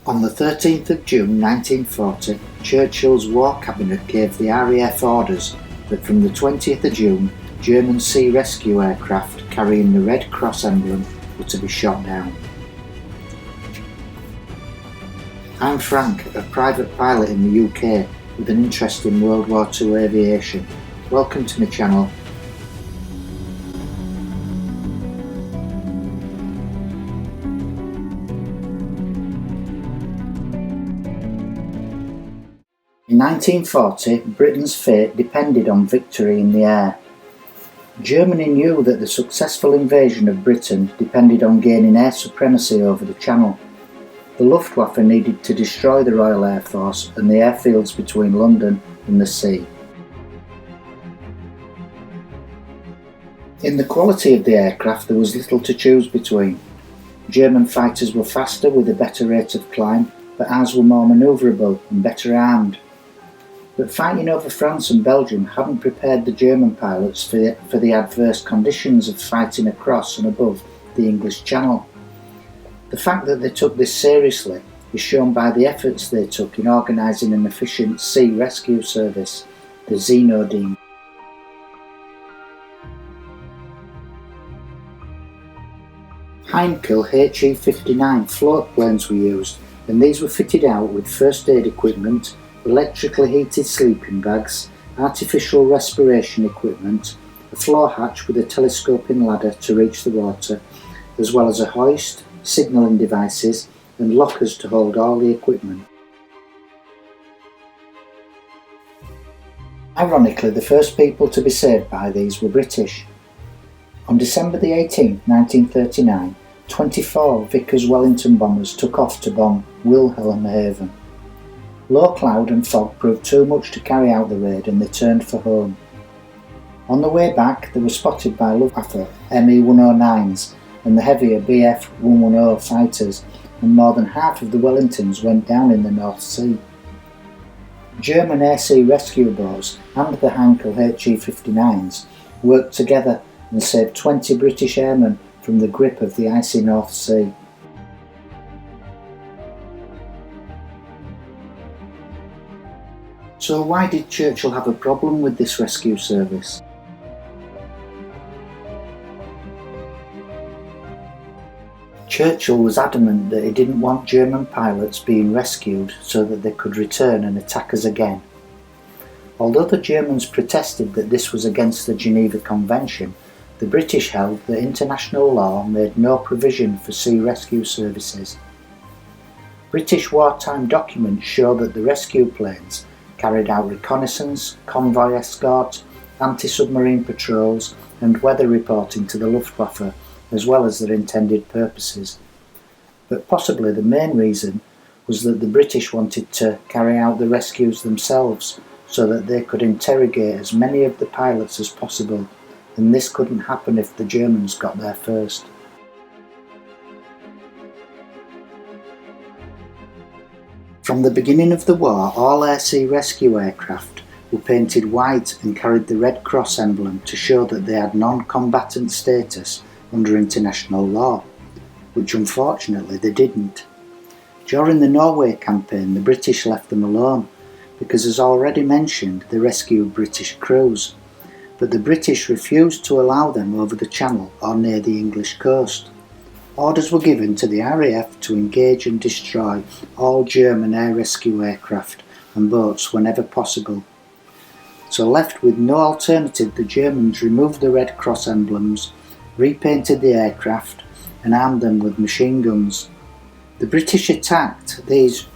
On the 13th of June 1940, Churchill's War Cabinet gave the RAF orders that from the 20th of June, German sea rescue aircraft carrying the Red Cross emblem were to be shot down. I'm Frank, a private pilot in the UK with an interest in World War II aviation. Welcome to my channel. In 1940, Britain's fate depended on victory in the air. Germany knew that the successful invasion of Britain depended on gaining air supremacy over the Channel. The Luftwaffe needed to destroy the Royal Air Force and the airfields between London and the sea. In the quality of the aircraft there was little to choose between. German fighters were faster with a better rate of climb, but ours were more manoeuvrable and better armed. But fighting over France and Belgium hadn't prepared the German pilots for the adverse conditions of fighting across and above the English Channel. The fact that they took this seriously is shown by the efforts they took in organising an efficient sea rescue service, the Zeno-Dean. Heinkel HE-59 float planes were used, and these were fitted out with first aid equipment, electrically heated sleeping bags, artificial respiration equipment, a floor hatch with a telescoping ladder to reach the water, as well as a hoist, signalling devices and lockers to hold all the equipment. Ironically, the first people to be saved by these were British. On December the 18th, 1939, 24 Vickers Wellington bombers took off to bomb Wilhelmshaven. Low cloud and fog proved too much to carry out the raid and they turned for home. On the way back they were spotted by Luftwaffe Me-109s and the heavier Bf-110 fighters, and more than half of the Wellingtons went down in the North Sea. German air-sea rescue boats and the Heinkel HE-59s worked together and saved 20 British airmen from the grip of the icy North Sea. So why did Churchill have a problem with this rescue service? Churchill was adamant that he didn't want German pilots being rescued so that they could return and attack us again. Although the Germans protested that this was against the Geneva Convention, the British held that international law made no provision for sea rescue services. British wartime documents show that the rescue planes carried out reconnaissance, convoy escort, anti-submarine patrols and weather reporting to the Luftwaffe, as well as their intended purposes. But possibly the main reason was that the British wanted to carry out the rescues themselves so that they could interrogate as many of the pilots as possible, and this couldn't happen if the Germans got there first. From the beginning of the war, all air-sea rescue aircraft were painted white and carried the Red Cross emblem to show that they had non-combatant status under international law, which unfortunately they didn't. During the Norway campaign, the British left them alone because, as already mentioned, they rescued British crews, but the British refused to allow them over the Channel or near the English coast. Orders were given to the RAF to engage and destroy all German air rescue aircraft and boats whenever possible. So left with no alternative, the Germans removed the Red Cross emblems, repainted the aircraft and armed them with machine guns. The British attacked these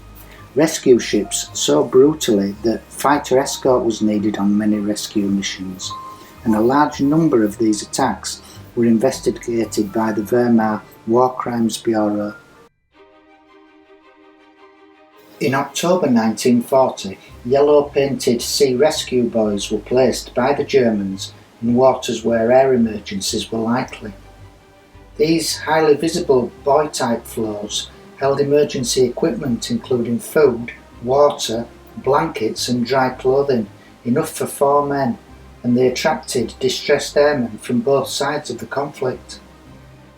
rescue ships so brutally that fighter escort was needed on many rescue missions, and a large number of these attacks were investigated by the Wehrmacht War Crimes Bureau. In October 1940, yellow-painted sea rescue buoys were placed by the Germans in waters where air emergencies were likely. These highly visible buoy-type floats held emergency equipment including food, water, blankets and dry clothing, enough for 4 men, and they attracted distressed airmen from both sides of the conflict.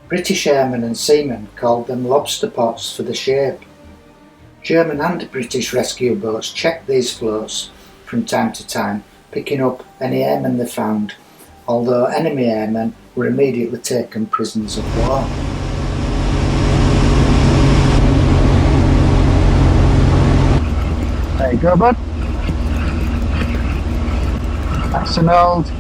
British airmen and seamen called them lobster pots for the shape. German and British rescue boats checked these floats from time to time, picking up any airmen they found, although enemy airmen were immediately taken prisoners of war. There you go, bud. That's an old...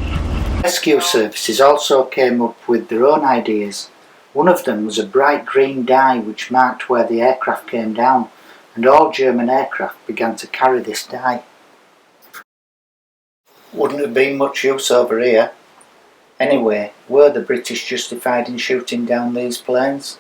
Rescue services also came up with their own ideas. One of them was a bright green dye which marked where the aircraft came down, and all German aircraft began to carry this dye. Wouldn't have been much use over here. Anyway, were the British justified in shooting down these planes?